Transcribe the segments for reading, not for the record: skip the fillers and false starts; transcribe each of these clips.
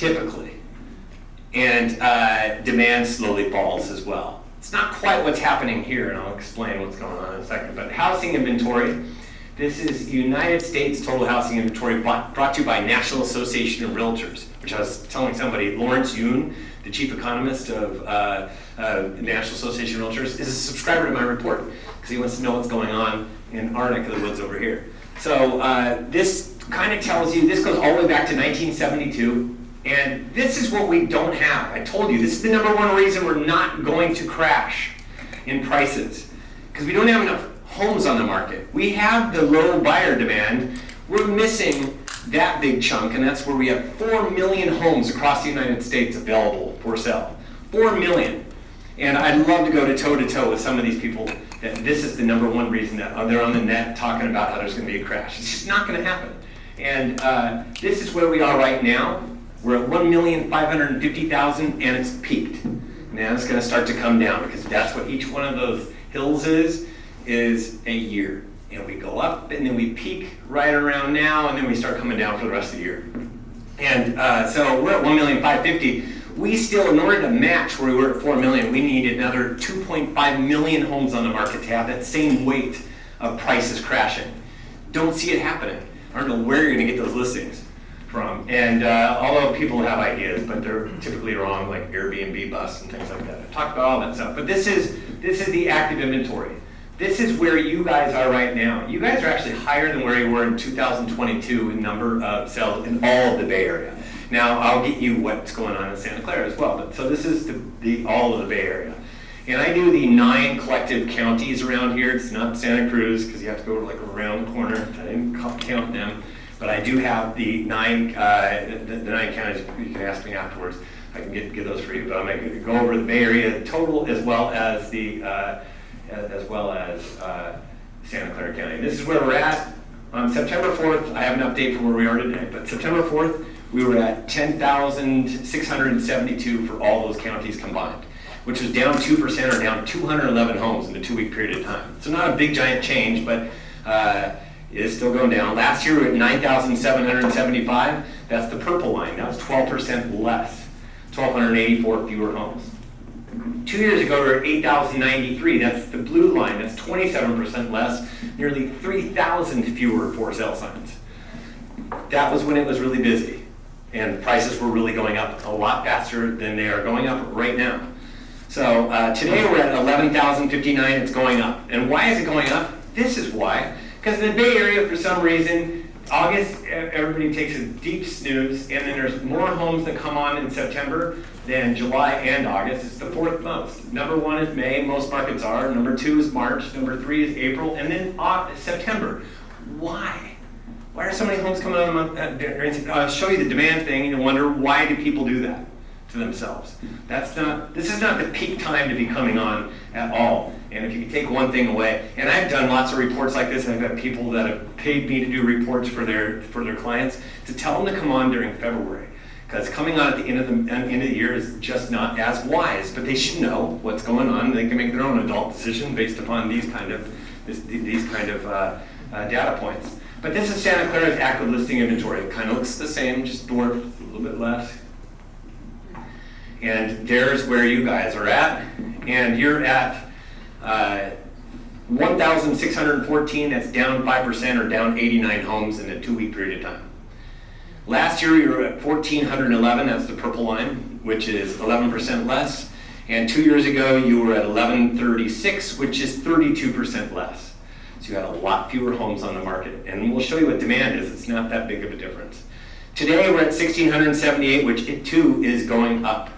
typically. And demand slowly falls as well. It's not quite what's happening here, and I'll explain what's going on in a second. But housing inventory, this is United States total housing inventory brought to you by National Association of Realtors, which I was telling somebody, Lawrence Yoon, the chief economist of National Association of Realtors, is a subscriber to my report because he wants to know what's going on in our neck of the woods over here. So this kind of tells you, this goes all the way back to 1972, and this is what we don't have. I told you, this is the number one reason we're not going to crash in prices, because we don't have enough homes on the market. We have the low buyer demand. We're missing that big chunk, and that's where we have 4 million homes across the United States available for sale. 4 million. And I'd love to go toe-to-toe with some of these people that this is the number one reason that they're on the net talking about how there's going to be a crash. It's just not going to happen. And this is where we are right now. We're at 1,550,000, and it's peaked. Now it's going to start to come down, because that's what each one of those hills is a year. And we go up, and then we peak right around now, and then we start coming down for the rest of the year. And so we're at 1,550,000. We still, in order to match where we were at 4 million, we need another 2.5 million homes on the market to have that same weight of prices crashing. Don't see it happening. I don't know where you're going to get those listings from. And although people have ideas, but they're typically wrong, like Airbnb busts and things like that. I've talked about all that stuff. But this is the active inventory. This is where you guys are right now. You guys are actually higher than where you were in 2022 in number of sales in all of the Bay Area. Now, I'll get you what's going on in Santa Clara as well. But so this is the all of the Bay Area. And I do the 9 collective counties around here. It's not Santa Cruz, because you have to go like around the corner. I didn't count them. But I do have the 9 counties. You can ask me afterwards. I can get those for you. But I'm going to go over the Bay Area total as well as Santa Clara County. And this is where we're at. On September 4th, I have an update from where we are today. But September 4th, we were at 10,672 for all those counties combined, which was down 2% or down 211 homes in a 2-week period of time. So not a big giant change, but it is still going down. Last year we were at 9,775. That's the purple line. That was 12% less, 1,284 fewer homes. 2 years ago we were at 8,093. That's the blue line. That's 27% less, nearly 3,000 fewer for sale signs. That was when it was really busy. And prices were really going up a lot faster than they are going up right now. So today we're at 11,059, it's going up. And why is it going up? This is why. Because in the Bay Area, for some reason, August, everybody takes a deep snooze, and then there's more homes that come on in September than July and August. It's the 4th most. Number 1 is May, most markets are. Number 2 is March. Number 3 is April, and then September. Why? Why are so many homes coming on a month? I'll show you the demand thing, and you wonder, why do people do that to themselves? This is not the peak time to be coming on at all. And if you can take one thing away, and I've done lots of reports like this, and I've got people that have paid me to do reports for their clients to tell them to come on during February. Because coming on at the end of the year is just not as wise, but they should know what's going on. They can make their own adult decision based upon these kind of data points. But this is Santa Clara's active listing inventory. It kind of looks the same, just dwarfed a little bit less. And there's where you guys are at. And you're at 1,614. That's down 5% or down 89 homes in a 2-week period of time. Last year, you were at 1,411. That's the purple line, which is 11% less. And 2 years ago, you were at 1,136, which is 32% less. So you had a lot fewer homes on the market. And we'll show you what demand is. It's not that big of a difference. Today we're at 1,678, which it too is going up.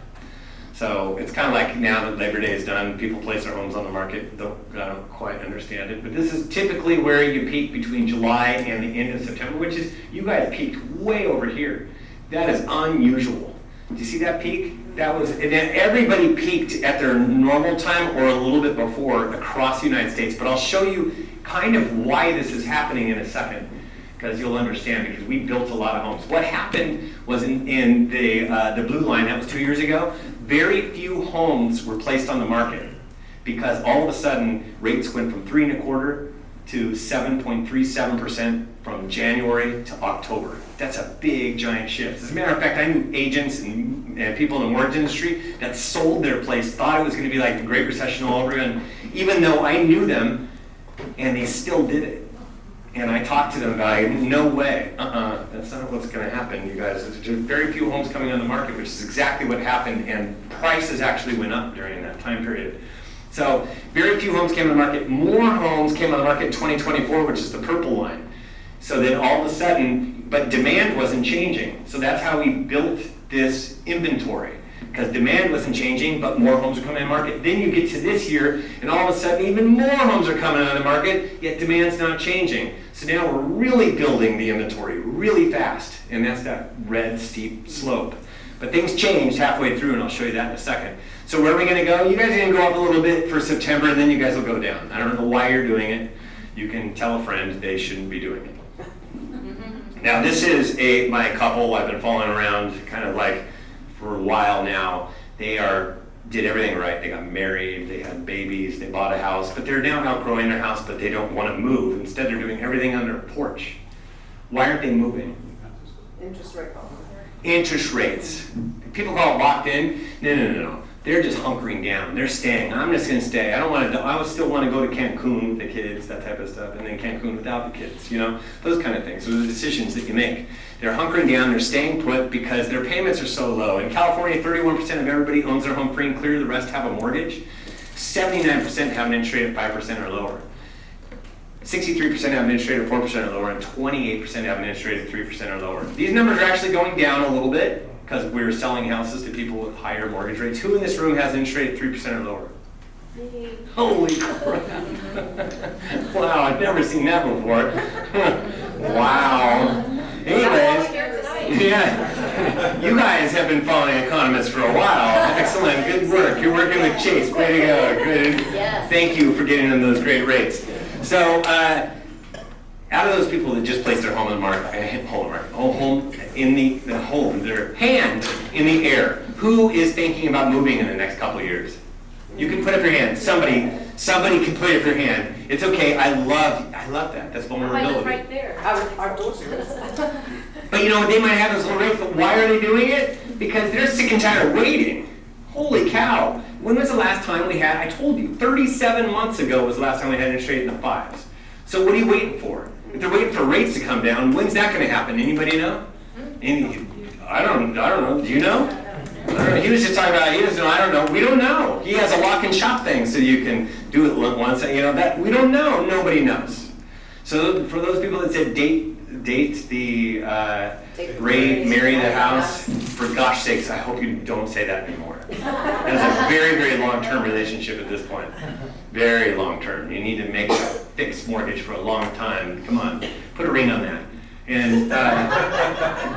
So it's kind of like now that Labor Day is done, people place their homes on the market. Don't quite understand it. But this is typically where you peak between July and the end of September, which is, you guys peaked way over here. That is unusual. Do you see that peak? And then everybody peaked at their normal time or a little bit before across the United States. But I'll show you kind of why this is happening in a second, because you'll understand, because we built a lot of homes. What happened was in the blue line, that was 2 years ago, very few homes were placed on the market because all of a sudden rates went from 3.25 to 7.37% from January to October. That's a big, giant shift. As a matter of fact, I knew agents and people in the mortgage industry that sold their place, thought it was going to be like the Great Recession all over again, even though I knew them, and they still did it. And I talked to them about it. No way. That's not what's going to happen, you guys. There's very few homes coming on the market, which is exactly what happened, and prices actually went up during that time period. So very few homes came on the market. More homes came on the market in 2024, which is the purple line. So then all of a sudden, but demand wasn't changing. So that's how we built this inventory, because demand wasn't changing, but more homes are coming on the market. Then you get to this year, and all of a sudden even more homes are coming on the market, yet demand's not changing. So now we're really building the inventory really fast, and that's that red steep slope. But things changed halfway through, and I'll show you that in a second. So where are we going to go? You guys are going to go up a little bit for September, and then you guys will go down. I don't know why you're doing it. You can tell a friend they shouldn't be doing it. Now this is my couple I've been following around kind of like for a while now. They did everything right. They got married, they had babies, they bought a house, but they're now outgrowing their house, but they don't want to move. Instead, they're doing everything under a porch. Why aren't they moving? Interest rate problem. Interest rates. People call it locked in. No. They're just hunkering down. They're staying. I'm just going to stay. I would still want to go to Cancun with the kids, that type of stuff, and then Cancun without the kids, those kind of things. Those are the decisions that you make. They're hunkering down. They're staying put because their payments are so low. In California, 31% of everybody owns their home free and clear. The rest have a mortgage. 79% have an interest rate of 5% or lower. 63% have an interest rate of 4% or lower, and 28% have an interest rate of 3% or lower. These numbers are actually going down a little bit, because we're selling houses to people with higher mortgage rates. Who in this room has an interest rate of 3% or lower? Me. Holy crap. Wow, I've never seen that before. Wow. Anyways, yeah, you guys have been following economists for a while. Excellent, good work. You're working with Chase. Way to go. Good. Yes. Thank you for getting them those great rates. So, out of those people that just placed their home in the market, their hand in the air, who is thinking about moving in the next couple of years? You can put up your hand. Somebody can put up your hand. It's okay. I love that. That's vulnerability. I live right there. Our daughter. But they might have those low rates, but why are they doing it? Because they're sick and tired of waiting. Holy cow. When was the last time we had, I told you, 37 months ago was the last time we had interest rate in the fives. So what are you waiting for? If they're waiting for rates to come down, when's that going to happen? Anybody know? I don't know. Do you know? I don't know. He was just talking about, he doesn't know. I don't know. We don't know. He has a lock and shop thing, so you can do it once. That we don't know. Nobody knows. So for those people that said date the rate, marry the house, for gosh sakes, I hope you don't say that anymore. That is a very, very long-term relationship at this point. Very long-term. You need to make a fixed mortgage for a long time. Come on, put a ring on that. And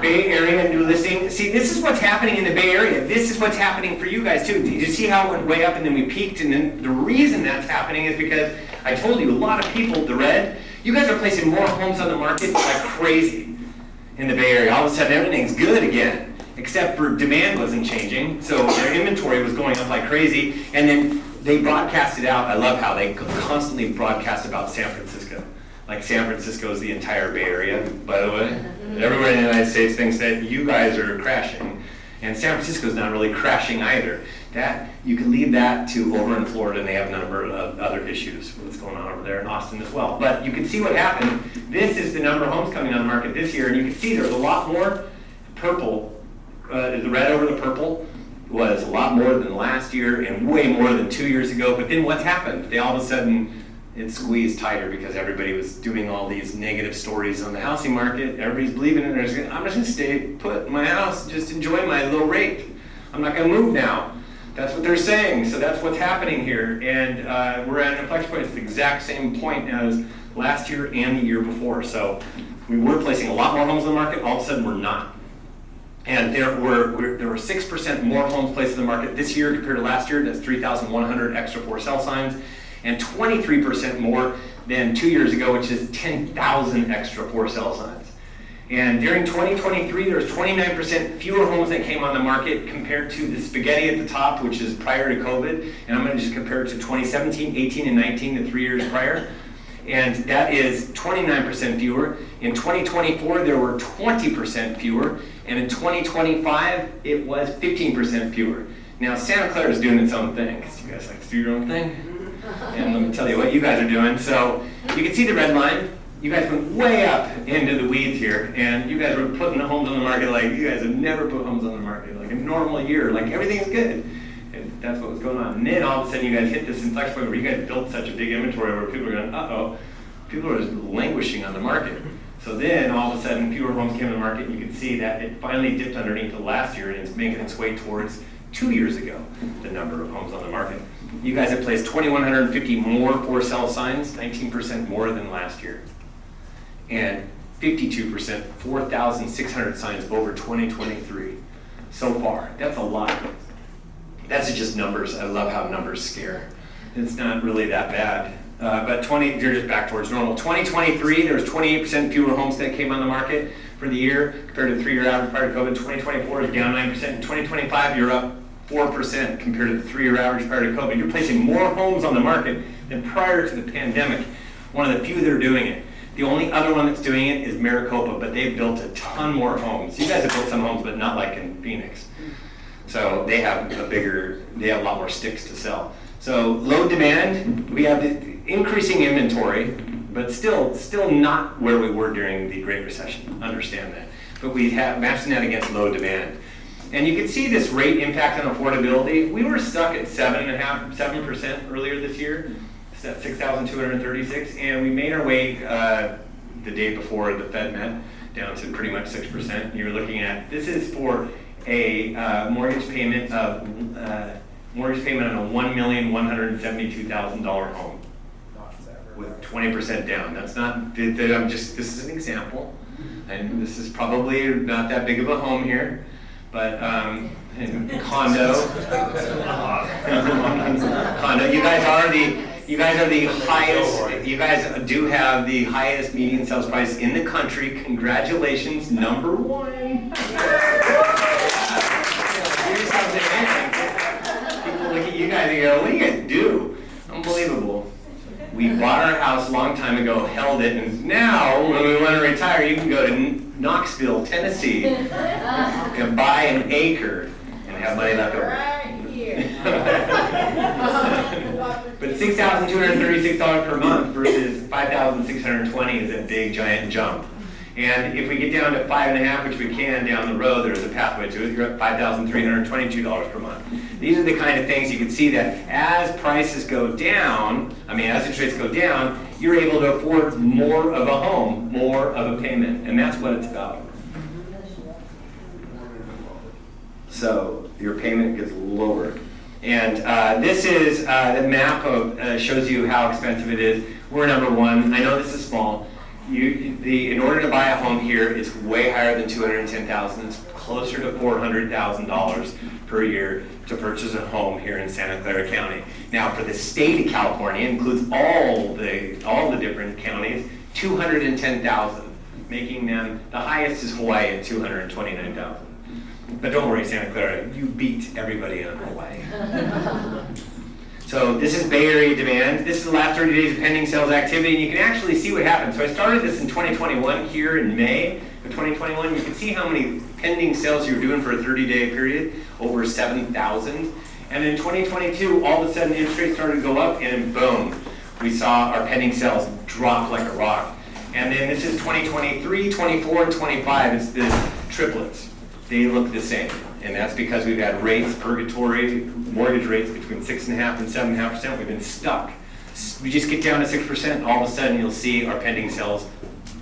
Bay Area new listing. See, this is what's happening in the Bay Area. This is what's happening for you guys too. Did you see how it went way up and then we peaked? And then the reason that's happening is because I told you a lot of people, the red, you guys are placing more homes on the market like crazy in the Bay Area. All of a sudden everything's good again, except for demand wasn't changing. So their inventory was going up like crazy. And then they broadcasted out. I love how they constantly broadcast about San Francisco. Like San Francisco is the entire Bay Area, by the way. Everywhere in the United States thinks that you guys are crashing. And San Francisco's not really crashing either. That you can leave that to over in Florida, and they have a number of other issues. What's going on over there in Austin as well. But you can see what happened. This is the number of homes coming on the market this year, and you can see there's a lot more purple. The red over the purple was a lot more than last year and way more than 2 years ago. But then what's happened? They all of a sudden it squeezed tighter because everybody was doing all these negative stories on the housing market. Everybody's believing in it. I'm just going to stay put in my house, just enjoy my low rate. I'm not going to move now. That's what they're saying. So that's what's happening here. And we're at an inflection point. It's the exact same point as last year and the year before. So we were placing a lot more homes on the market. All of a sudden, we're not. And there were 6% more homes placed in the market this year compared to last year. That's 3,100 extra for sale signs. And 23% more than 2 years ago, which is 10,000 extra for sale signs. And during 2023, there was 29% fewer homes that came on the market compared to the spaghetti at the top, which is prior to COVID. And I'm going to just compare it to 2017, 18, and 19, the 3 years prior. And that is 29% fewer. In 2024, there were 20% fewer. And in 2025, it was 15% fewer. Now, Santa Clara is doing its own thing, because you guys like to do your own thing. And let me tell you what you guys are doing. So you can see the red line. You guys went way up into the weeds here, and you guys were putting the homes on the market like you guys have never put homes on the market, like a normal year, like everything's good. And that's what was going on. And then all of a sudden you guys hit this inflection point where you guys built such a big inventory where people are going, uh-oh, people are just languishing on the market. So then all of a sudden fewer homes came on the market, and you can see that it finally dipped underneath the last year, and it's making its way towards 2 years ago, the number of homes on the market. You guys have placed 2,150 more for sale signs, 19% more than last year. And 52%, 4,600 signs over 2023 so far. That's a lot. That's just numbers. I love how numbers scare. It's not really that bad. But you're just back towards normal. 2023, there was 28% fewer homes that came on the market for the year compared to the 3-year average prior to COVID. 2024 is down 9%. In 2025, you're up 4% compared to the 3-year average prior to COVID. You're placing more homes on the market than prior to the pandemic. One of the few that are doing it. The only other one that's doing it is Maricopa, but they've built a ton more homes. You guys have built some homes, but not like in Phoenix. So they have a lot more sticks to sell. So low demand, we have the increasing inventory, but still not where we were during the Great Recession. Understand that. But we have matching that against low demand. And you can see this rate impact on affordability. We were stuck at 7% earlier this year. At 6,236, and we made our way the day before the Fed met down to pretty much 6%. You're looking at, this is for a mortgage payment on a $1,172,000 home with 20% down. That's not, this is an example, and this is probably not that big of a home here, but condo. You guys are the highest, you guys do have the highest median sales price in the country. Congratulations, number one. Here's something interesting. People look at you guys and go, what do you guys do? Unbelievable. We bought our house a long time ago, held it, and now when we want to retire, you can go to Knoxville, Tennessee, and buy an acre and have money left over. But $6,236 per month versus $5,620 is a big giant jump. And if we get down to 5.5, which we can down the road, there's a pathway to it, you're at $5,322 per month. These are the kind of things you can see that as prices go down, as interest rates go down, you're able to afford more of a home, more of a payment, and that's what it's about. So your payment gets lowered. And this is the map shows you how expensive it is. We're number one. I know this is small. In order to buy a home here, it's way higher than $210,000. It's closer to $400,000 per year to purchase a home here in Santa Clara County. Now, for the state of California, it includes all the different counties, $210,000, making them the highest is Hawaii at $229,000. But don't worry, Santa Clara, you beat everybody in Hawaii. So this is Bay Area demand. This is the last 30 days of pending sales activity, and you can actually see what happened. So I started this in 2021 here in May of 2021. You can see how many pending sales you were doing for a 30-day period, over 7,000. And in 2022, all of a sudden interest rates started to go up, and boom, we saw our pending sales drop like a rock. And then this is 2023, 24, and 25. It's the triplets. They look the same, and that's because we've had rates, purgatory, mortgage rates between 6.5% and 7.5%. We've been stuck. We just get down to 6%, all of a sudden you'll see our pending sales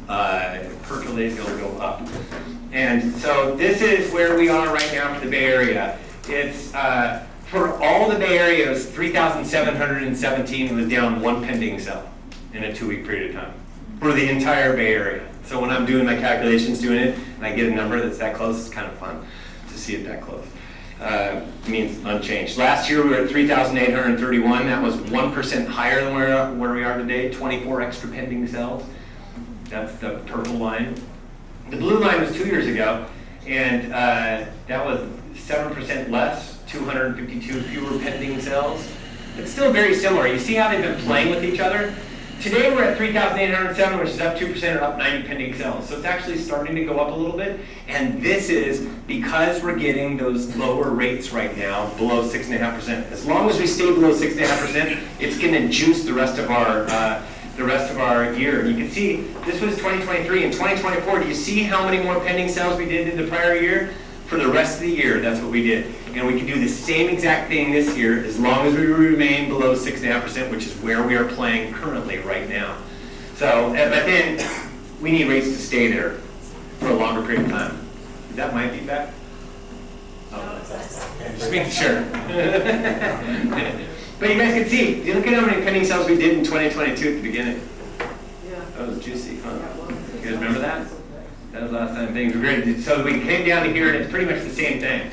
percolate, they'll go up. And so this is where we are right now for the Bay Area. It's for all the Bay Areas, 3,717 was down one pending sale in a 2-week period of time for the entire Bay Area. So when I'm doing my calculations, doing it, and I get a number that's that close, it's kind of fun to see it that close. It means unchanged. Last year we were at 3,831. That was 1% higher than where we are today. 24 extra pending sales. That's the purple line. The blue line was 2 years ago, and that was 7% less, 252 fewer pending sales. It's still very similar. You see how they've been playing with each other? Today we're at 3,807, which is up 2% or up 90 pending sales. So it's actually starting to go up a little bit. And this is because we're getting those lower rates right now, below 6.5%. As long as we stay below 6.5%, it's going to juice the rest of our year. You can see this was 2023 and 2024. Do you see how many more pending sales we did in the prior year? For the rest of the year, that's what we did. And we can do the same exact thing this year as long as we remain below 6.5%, which is where we are playing currently right now. So, but then we need rates to stay there for a longer period of time. Is that my feedback? Oh, just making sure. But you guys can see, you look at how many pending sales we did in 2022 at the beginning. Yeah. That was juicy, huh? You guys remember that? That was the last time things were great. So we came down to here, and it's pretty much the same thing.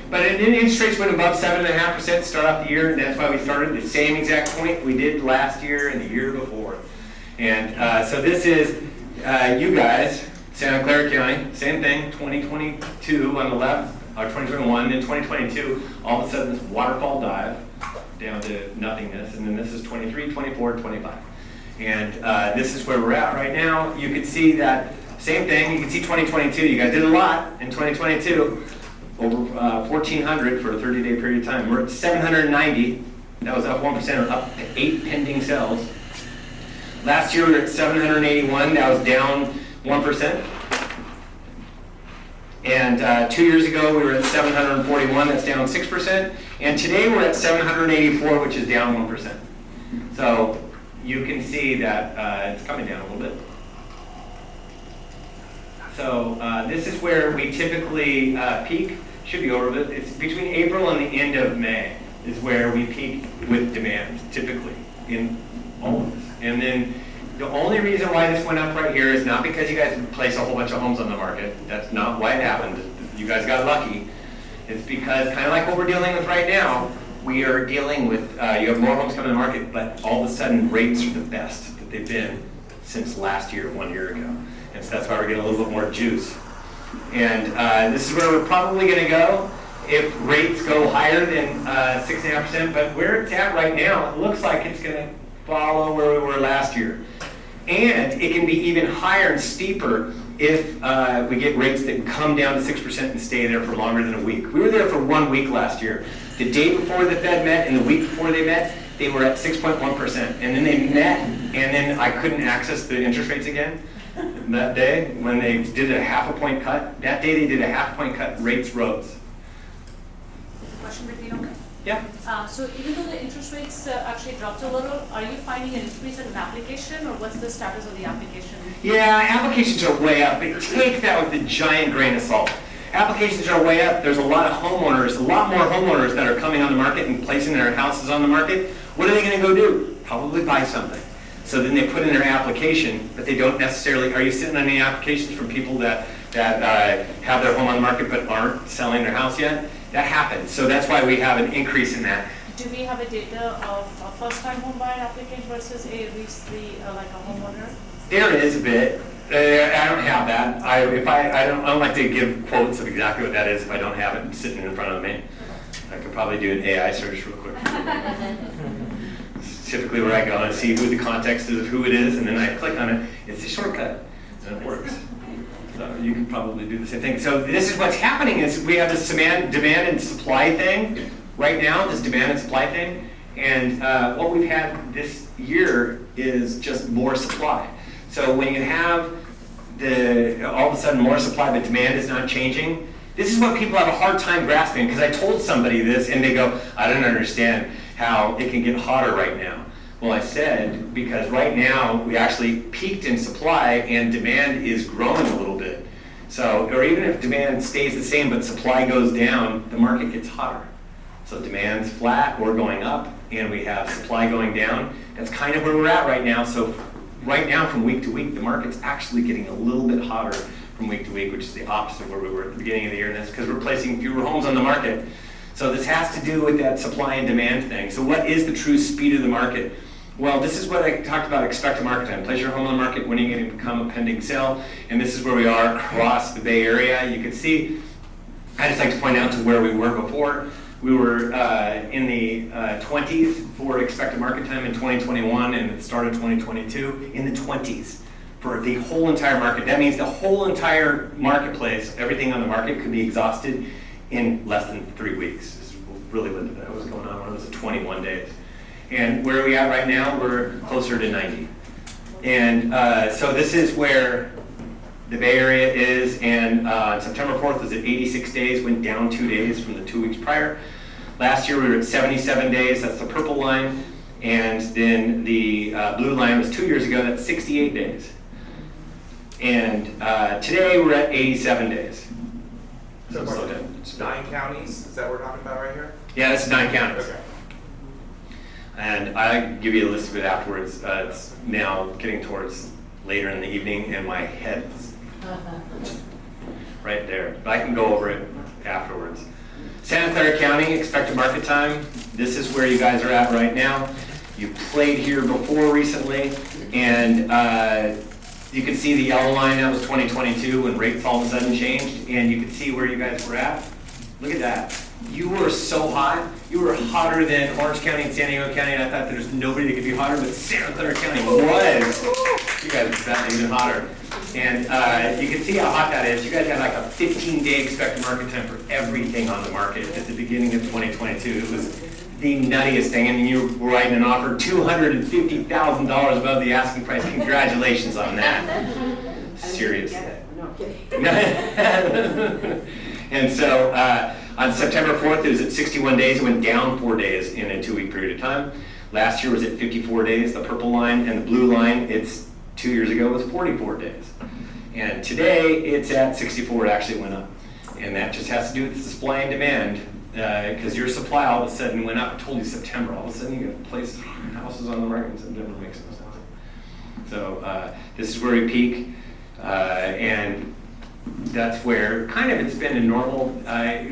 But then interest rates went above 7.5% to start off the year, and that's why we started the same exact point we did last year and the year before. And so this is you guys, Santa Clara County, same thing, 2022 on the left, or 2021, then 2022, all of a sudden this waterfall dive down to nothingness, and then this is 23, 24, 25. And this is where we're at right now. You can see that same thing. You can see 2022. You guys did a lot in 2022, over 1,400 for a 30-day period of time. We're at 790. That was up 1%, or up to 8 pending sales. Last year we were at 781. That was down 1%. And 2 years ago we were at 741. That's down 6%. And today we're at 784, which is down 1%. So you can see that it's coming down a little bit. So this is where we typically peak. Should be over, but it's between April and the end of May is where we peak with demand, typically, in all of this. And then the only reason why this went up right here is not because you guys placed a whole bunch of homes on the market. That's not why it happened. You guys got lucky. It's because, kind of like what we're dealing with right now, we are dealing with, you have more homes coming to the market, but all of a sudden rates are the best that they've been since last year, 1 year ago. And so that's why we're getting a little bit more juice. And this is where we're probably going to go if rates go higher than 6.5%. But where it's at right now, it looks like it's going to follow where we were last year. And it can be even higher and steeper if we get rates that come down to 6% and stay there for longer than a week. We were there for 1 week last year. The day before the Fed met and the week before they met, they were at 6.1%. And then they met, and then I couldn't access the interest rates again. That day, when they did a 0.5 point cut, that day they did a 0.5 point cut, rates rose. Question, Brittany, okay? Yeah. So even though the interest rates actually dropped a little, are you finding an increase in an application, or what's the status of the application? Yeah, applications are way up, but take that with a giant grain of salt. Applications are way up. There's a lot of homeowners, a lot more homeowners that are coming on the market and placing their houses on the market. What are they going to go do? Probably buy something. So then they put in their application, but they don't necessarily, are you sitting on any applications from people that have their home on the market but aren't selling their house yet? That happens. So that's why we have an increase in that. Do we have a data of a first-time home buyer applicant versus a recently, like a homeowner? There is a bit. I don't have that. I don't like to give quotes of exactly what that is if I don't have it sitting in front of me. I could probably do an AI search real quick. Typically where I go and see who the context is of who it is, and then I click on it. It's a shortcut, and it works. So you can probably do the same thing. So this is what's happening is we have this demand and supply thing right now, this demand and supply thing. And what we've had this year is just more supply. So when you have all of a sudden more supply, but demand is not changing, this is what people have a hard time grasping, because I told somebody this and they go, I don't understand how it can get hotter right now. Well, I said, because right now we actually peaked in supply and demand is growing a little bit. So, or even if demand stays the same but supply goes down, the market gets hotter. So demand's flat or going up and we have supply going down. That's kind of where we're at right now. So right now from week to week, the market's actually getting a little bit hotter from week to week, which is the opposite of where we were at the beginning of the year. And that's because we're placing fewer homes on the market. So this has to do with that supply and demand thing. So what is the true speed of the market? Well, this is what I talked about, expected market time. Place your home on the market when you're going to become a pending sale. And this is where we are across the Bay Area. You can see, I just like to point out to where we were before. We were in the 20s for expected market time in 2021, and it started 2022 in the 20s for the whole entire market. That means the whole entire marketplace, everything on the market, could be exhausted in less than 3 weeks. This is really what was going on when it was 21 days. And where are we at right now? We're closer to 90. And so this is where the Bay Area is, and September 4th was at 86 days, went down 2 days from the 2 weeks prior. Last year we were at 77 days, that's the purple line, and then the blue line was 2 years ago, that's 68 days. And today we're at 87 days. So slow down. It's 9 counties, is that what we're talking about right here? Yeah, that's 9 counties. Okay. And I'll give you a list of it afterwards. It's now getting towards later in the evening, and my head's right there. But I can go over it afterwards. Santa Clara County, expected market time. This is where you guys are at right now. You played here before recently, and you can see the yellow line, that was 2022 when rates all of a sudden changed, and you can see where you guys were at. Look at that. You were so hot. You were hotter than Orange County and San Diego County, and I thought there's nobody that could be hotter, but Santa Clara County was. You guys are even hotter. And you can see how hot that is. You guys had like a 15-day expected market time for everything on the market at the beginning of 2022. It was the nuttiest thing, and you were writing an offer $250,000 above the asking price. Congratulations on that. Seriously. No, kidding. And so on September 4th, it was at 61 days. It went down 4 days in a 2-week period of time. Last year was at 54 days, the purple line, and the blue line, it's 2 years ago, was 44 days. And today, it's at 64, it actually went up. And that just has to do with the supply and demand, because your supply all of a sudden went up. I told you September, all of a sudden you got place houses on the market in September, makes no sense. So this is where we peak, and that's where kind of it's been a normal,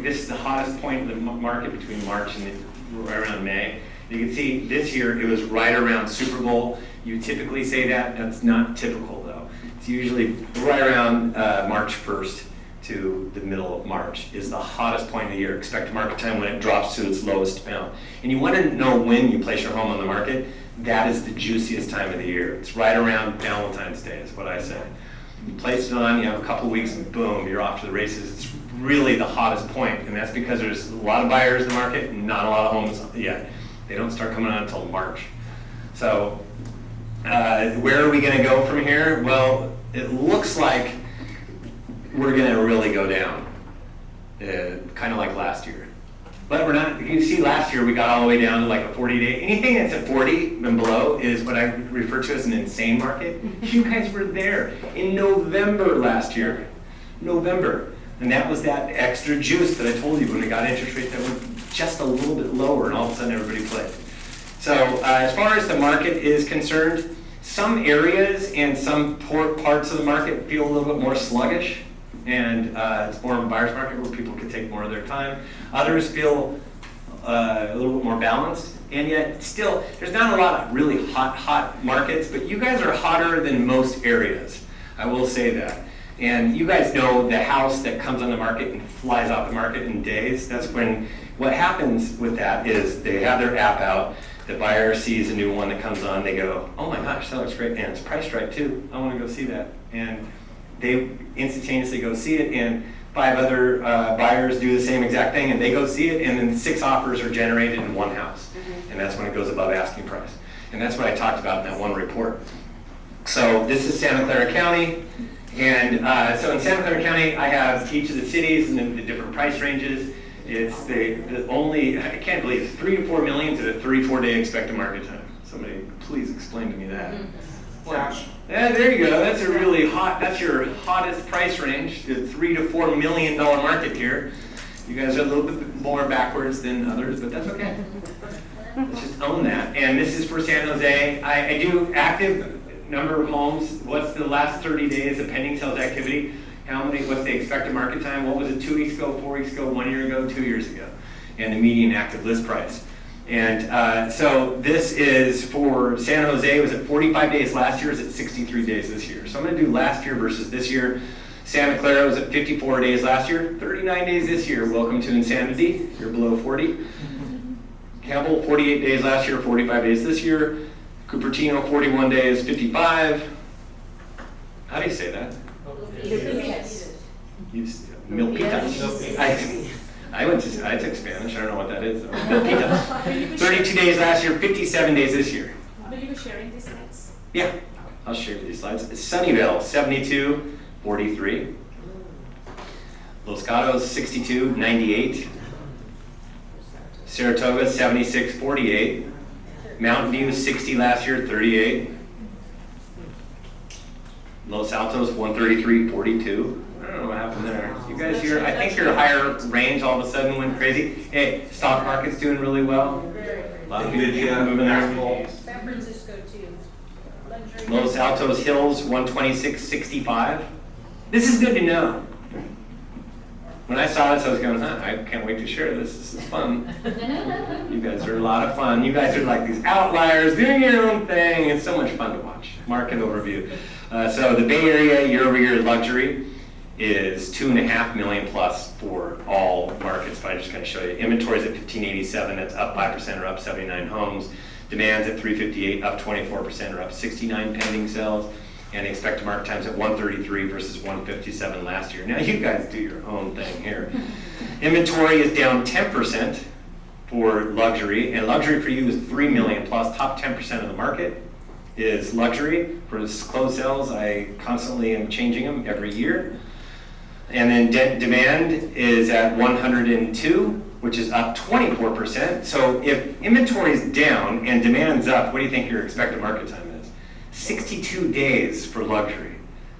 this is the hottest point in the market between March and right around May. You can see this year it was right around Super Bowl. You typically say that, that's not typical though. It's usually right around March 1st to the middle of March is the hottest point of the year. Expected market time when it drops to its lowest amount. And you want to know when you place your home on the market, that is the juiciest time of the year. It's right around Valentine's Day is what I say. You place it on, you have a couple weeks, and boom, you're off to the races. It's really the hottest point, and that's because there's a lot of buyers in the market and not a lot of homes yet. They don't start coming on until March. So where are we going to go from here? Well, it looks like we're going to really go down, kind of like last year. But we're not, you can see last year we got all the way down to like a 40-day. Anything that's at 40 and below is what I refer to as an insane market. You guys were there in November last year. November. And that was that extra juice that I told you when we got interest rates that were just a little bit lower, and all of a sudden everybody played. So as far as the market is concerned, some areas and some parts of the market feel a little bit more sluggish, and it's more of a buyer's market where people can take more of their time. Others feel a little bit more balanced, and yet still, there's not a lot of really hot markets, but you guys are hotter than most areas. I will say that. And you guys know the house that comes on the market and flies off the market in days. That's when, what happens with that is they have their app out, the buyer sees a new one that comes on, they go, oh my gosh, that looks great, and it's priced right too, I want to go see that. And they instantaneously go see it, and 5 other buyers do the same exact thing, and they go see it, and then 6 offers are generated in one house. And that's when it goes above asking price. And that's what I talked about in that one report. So this is Santa Clara County. And so in Santa Clara County, I have each of the cities and the different price ranges. It's the only, I can't believe it's 3 to 4 million to the 34-day expected market time. Somebody please explain to me that. Cash. Yeah, there you go. That's a really hot, that's your hottest price range, the $3 to $4 million market here. You guys are a little bit more backwards than others, but that's okay. Let's just own that. And this is for San Jose. I do active number of homes. What's the last 30 days of pending sales activity? How many, what's the expected market time? What was it 2 weeks ago, 4 weeks ago, 1 year ago, 2 years ago? And the median active list price. And so this is for San Jose, it was at 45 days last year, it's at 63 days this year. So I'm gonna do last year versus this year. Santa Clara was at 54 days last year, 39 days this year. Welcome to insanity. You're below 40. Campbell, 48 days last year, 45 days this year. Cupertino, 41 days, 55. How do you say that? Milpitas. I took Spanish. I don't know what that is. Milpitas. 32 days last year, 57 days this year. Will you be sharing these slides? Yeah, I'll share these slides. Sunnyvale, 72, 43. Los Gatos, 62, 98. Saratoga, 76, 48. Mountain View, 60 last year, 38. Los Altos, 133, 42. I don't know what happened there. You guys here, I think your higher range all of a sudden went crazy. Hey, stock market's doing really well. A lot of good people moving there. San Francisco too. Los Altos Hills, 126, 65. This is good to know. When I saw this, I was going, I can't wait to share this. This is fun. You guys are a lot of fun. You guys are like these outliers doing your own thing. It's so much fun to watch. Market overview. So the Bay Area year-over-year luxury is 2.5 million plus for all markets. But I'm just going to show you. Inventories at 1587. That's up 5% or up 79 homes. Demand's at 358, up 24% or up 69 pending sales. And expect market times at 133 versus 157 last year. Now you guys do your own thing here. Inventory is down 10% for luxury, and luxury for you is 3 million plus. Top 10% of the market is luxury. For closed sales, I constantly am changing them every year. And then demand is at 102, which is up 24%. So if inventory is down and demand's up, what do you think your expected market time is? 62 days for luxury.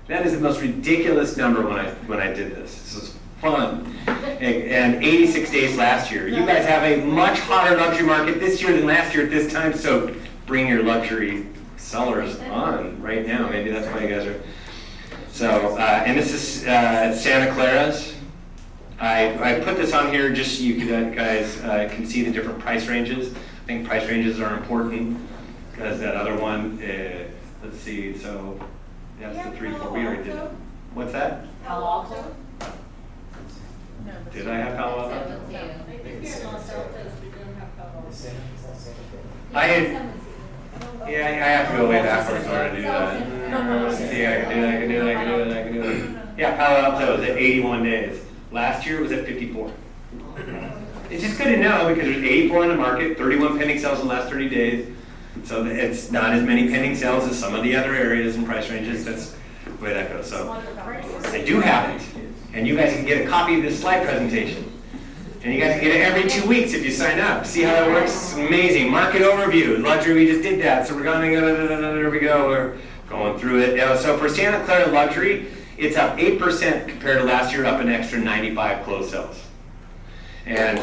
That is the most ridiculous number when I did this. This was fun. And 86 days last year. You guys have a much hotter luxury market this year than last year at this time, so bring your luxury sellers on right now. Maybe that's why you guys are. So, and this is Santa Clara's. I put this on here just so you guys can see the different price ranges. I think price ranges are important because that other one, let's see, so that's the 3, 4, we already did it. What's that? Palo Alto? Did I have Palo Alto? I think you're in Los Altos, we don't have Palo Alto. I had, yeah, I have to go way backwards in order to do that. See, I can do it. Yeah, Palo Alto is at 81 days. Last year it was at 54. It's just good to know because there's 84 in the market, 31 pending sales in the last 30 days. So it's not as many pending sales as some of the other areas and price ranges. That's the way that goes. So I do have it. And you guys can get a copy of this slide presentation. And you guys can get it every 2 weeks if you sign up. See how that works? It's amazing. Market overview. Luxury, we just did that. So we're going to go, there we go. We're going through it. So for Santa Clara Luxury, it's up 8% compared to last year, up an extra 95 closed sales. And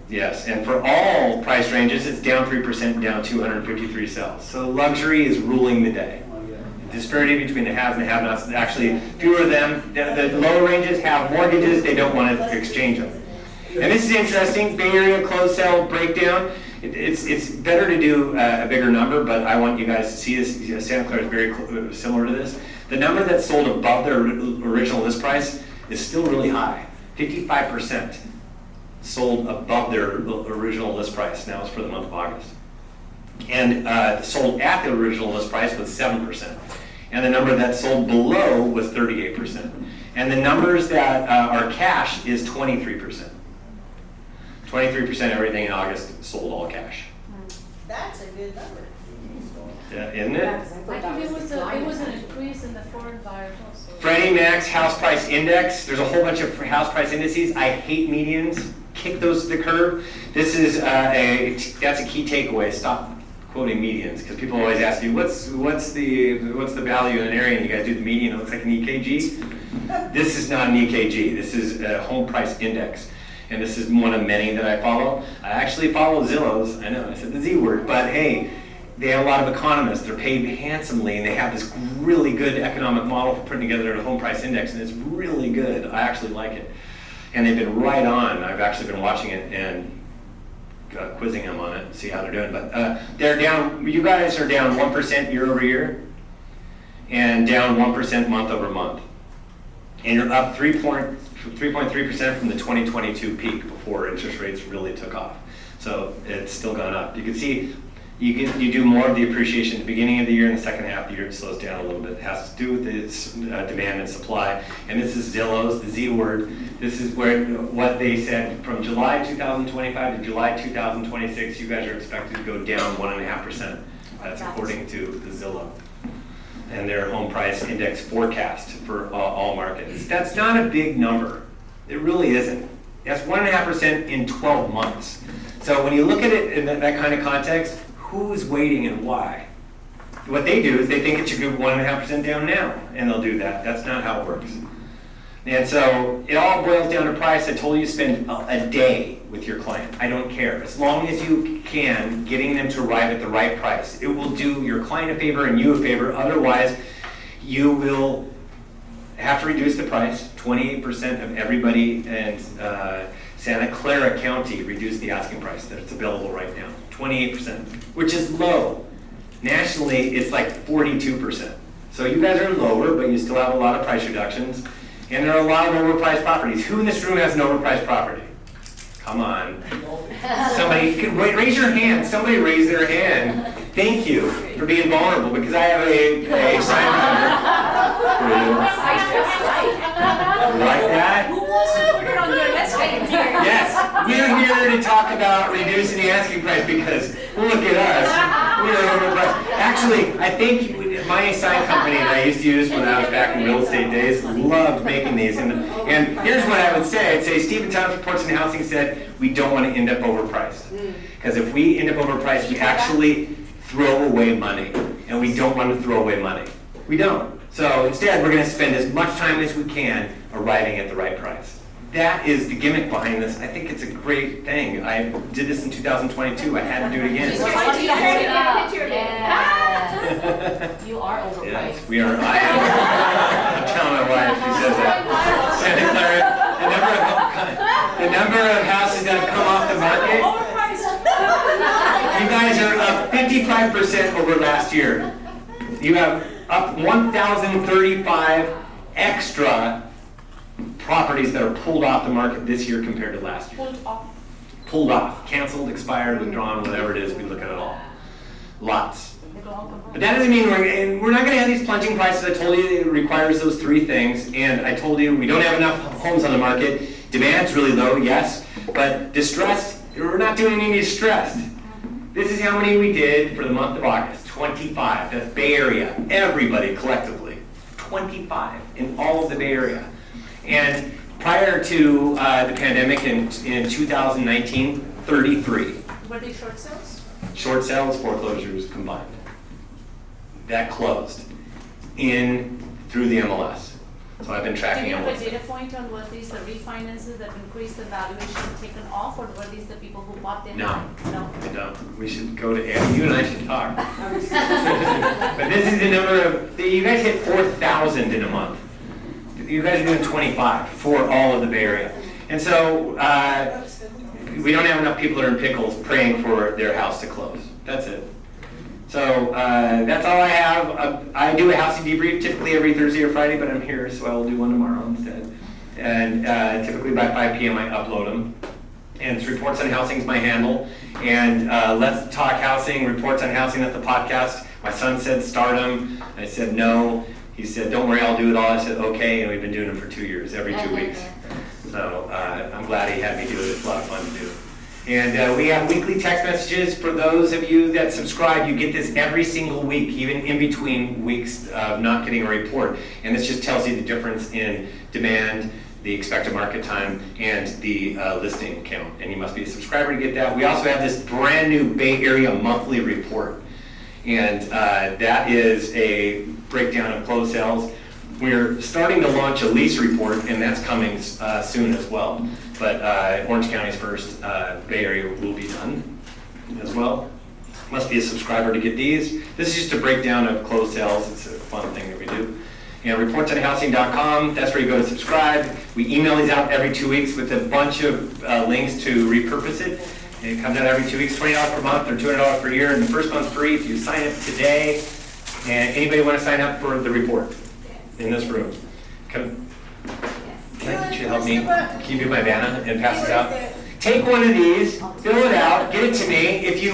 yes, and for all price ranges, it's down 3%, down 253 sales. So luxury is ruling the day. The disparity between the haves and the have-nots, actually fewer of them. The lower ranges have mortgages, they don't want to exchange them. And this is interesting, Bay Area closed sale breakdown. It's better to do a bigger number, but I want you guys to see this. Santa Clara is very similar to this. The number that's sold above their original list price is still really high, 55%. Sold above their original list price. Now it's for the month of August. And sold at the original list price was 7%. And the number that sold below was 38%. And the numbers that are cash is 23%. 23% everything in August sold all cash. That's a good number. Yeah, isn't it? I think it was an increase in the foreign buyers also. Freddie Mac's house price index. There's a whole bunch of house price indices. I hate medians. Kick those to the curb. This is that's a key takeaway. Stop quoting medians because people always ask you what's the value in an area, and you guys do the median. It looks like an EKG. This is not an EKG. This is a home price index, and this is one of many that I follow. I actually follow Zillow's. I know I said the Z word, but hey. They have a lot of economists. They're paid handsomely, and they have this really good economic model for putting together a home price index, and it's really good. I actually like it. And they've been right on. I've actually been watching it and quizzing them on it, see how they're doing. But they're down. You guys are down 1% year over year, and down 1% month over month. And you're up 3.3% from the 2022 peak before interest rates really took off. So it's still gone up. You can see you do more of the appreciation at the beginning of the year, and the second half of the year it slows down a little bit. It has to do with this demand and supply. And this is Zillow's, the Z word. This is what they said from July 2025 to July 2026, you guys are expected to go down 1.5%. That's according to the Zillow and their home price index forecast for all markets. That's not a big number. It really isn't. That's 1.5% in 12 months. So when you look at it in that kind of context, who's waiting and why? What they do is they think it should go 1.5% down now, and they'll do that. That's not how it works. And so it all boils down to price. I told you to spend a day with your client. I don't care. As long as you can, getting them to arrive at the right price. It will do your client a favor and you a favor. Otherwise, you will have to reduce the price. 28% of everybody in Santa Clara County reduced the asking price that's available right now. 28%, which is low. Nationally, it's like 42%. So you guys are lower, but you still have a lot of price reductions. And there are a lot of overpriced properties. Who in this room has an overpriced property? Come on. Somebody, raise your hand. Somebody raise their hand. Thank you for being vulnerable, because I have a sign for you. Like that? Who wants to put it on their list right here? Yes, we're here to talk about reducing the asking price, because look at us. We're overpriced. Actually, I think my sign company that I used to use when I was back in real estate days loved making these. And here's what I would say. I'd say Stephen Towns Reports and Housing said we don't want to end up overpriced. Because if we end up overpriced, we actually throw away money. And we don't want to throw away money. We don't. So instead, we're going to spend as much time as we can arriving at the right price. That is the gimmick behind this. I think it's a great thing. I did this in 2022. I had to do it again. You are overpriced. Yes, we are. I am. I'm telling my wife. She says that. Santa Clara, the number of houses that have come off the market. You guys are up 55% over last year. You have up 1,035 extra properties that are pulled off the market this year compared to last year. Pulled off. Canceled, expired, withdrawn, whatever it is, we look at it all. Lots. But that doesn't mean we're not going to have these plunging prices. I told you it requires those three things. And I told you we don't have enough homes on the market. Demand's really low, yes. But distressed, we're not doing any distressed. This is how many we did for the month of August. 25. That's Bay Area. Everybody collectively. 25 in all of the Bay Area. And prior to the pandemic in 2019, 33. Were they short sales? Short sales, foreclosures combined. That closed through the MLS. So I've been Did tracking you have a MLS. data point on were these the refinances that increased the valuation taken off, or were these the people who bought their No. home? No. I don't. We should go to Andy. You and I should talk. But this is the number of, you guys hit 4,000 in a month. You guys are doing 25 for all of the Bay Area. And so we don't have enough people that are in pickles praying for their house to close. That's it. So that's all I have. I do a housing debrief typically every Thursday or Friday, but I'm here, so I'll do one tomorrow instead. And typically by 5 p.m. I upload them. And it's Reports on Housing is my handle. And Let's Talk Housing, Reports on Housing, that's the podcast. My son said start them. I said no. He said, don't worry, I'll do it all. I said, okay, and we've been doing them for 2 years, every 2 weeks. So I'm glad he had me do it. It's a lot of fun to do. And we have weekly text messages for those of you that subscribe. You get this every single week, even in between weeks of not getting a report. And this just tells you the difference in demand, the expected market time, and the listing count. And you must be a subscriber to get that. We also have this brand new Bay Area monthly report. And that is a breakdown of closed sales. We're starting to launch a lease report, and that's coming soon as well. But Orange County's first, Bay Area will be done as well. Must be a subscriber to get these. This is just a breakdown of closed sales. It's a fun thing that we do. And reportsonhousing.com, that's where you go to subscribe. We email these out every 2 weeks with a bunch of links to repurpose it. And it comes out every 2 weeks, $20 per month or $200 per year. And the first month's free if you sign up today. And anybody want to sign up for the report in this room? Come. Can I get you to help me? Can you do my banner and pass this out? Take one of these, fill it out, get it to me. If you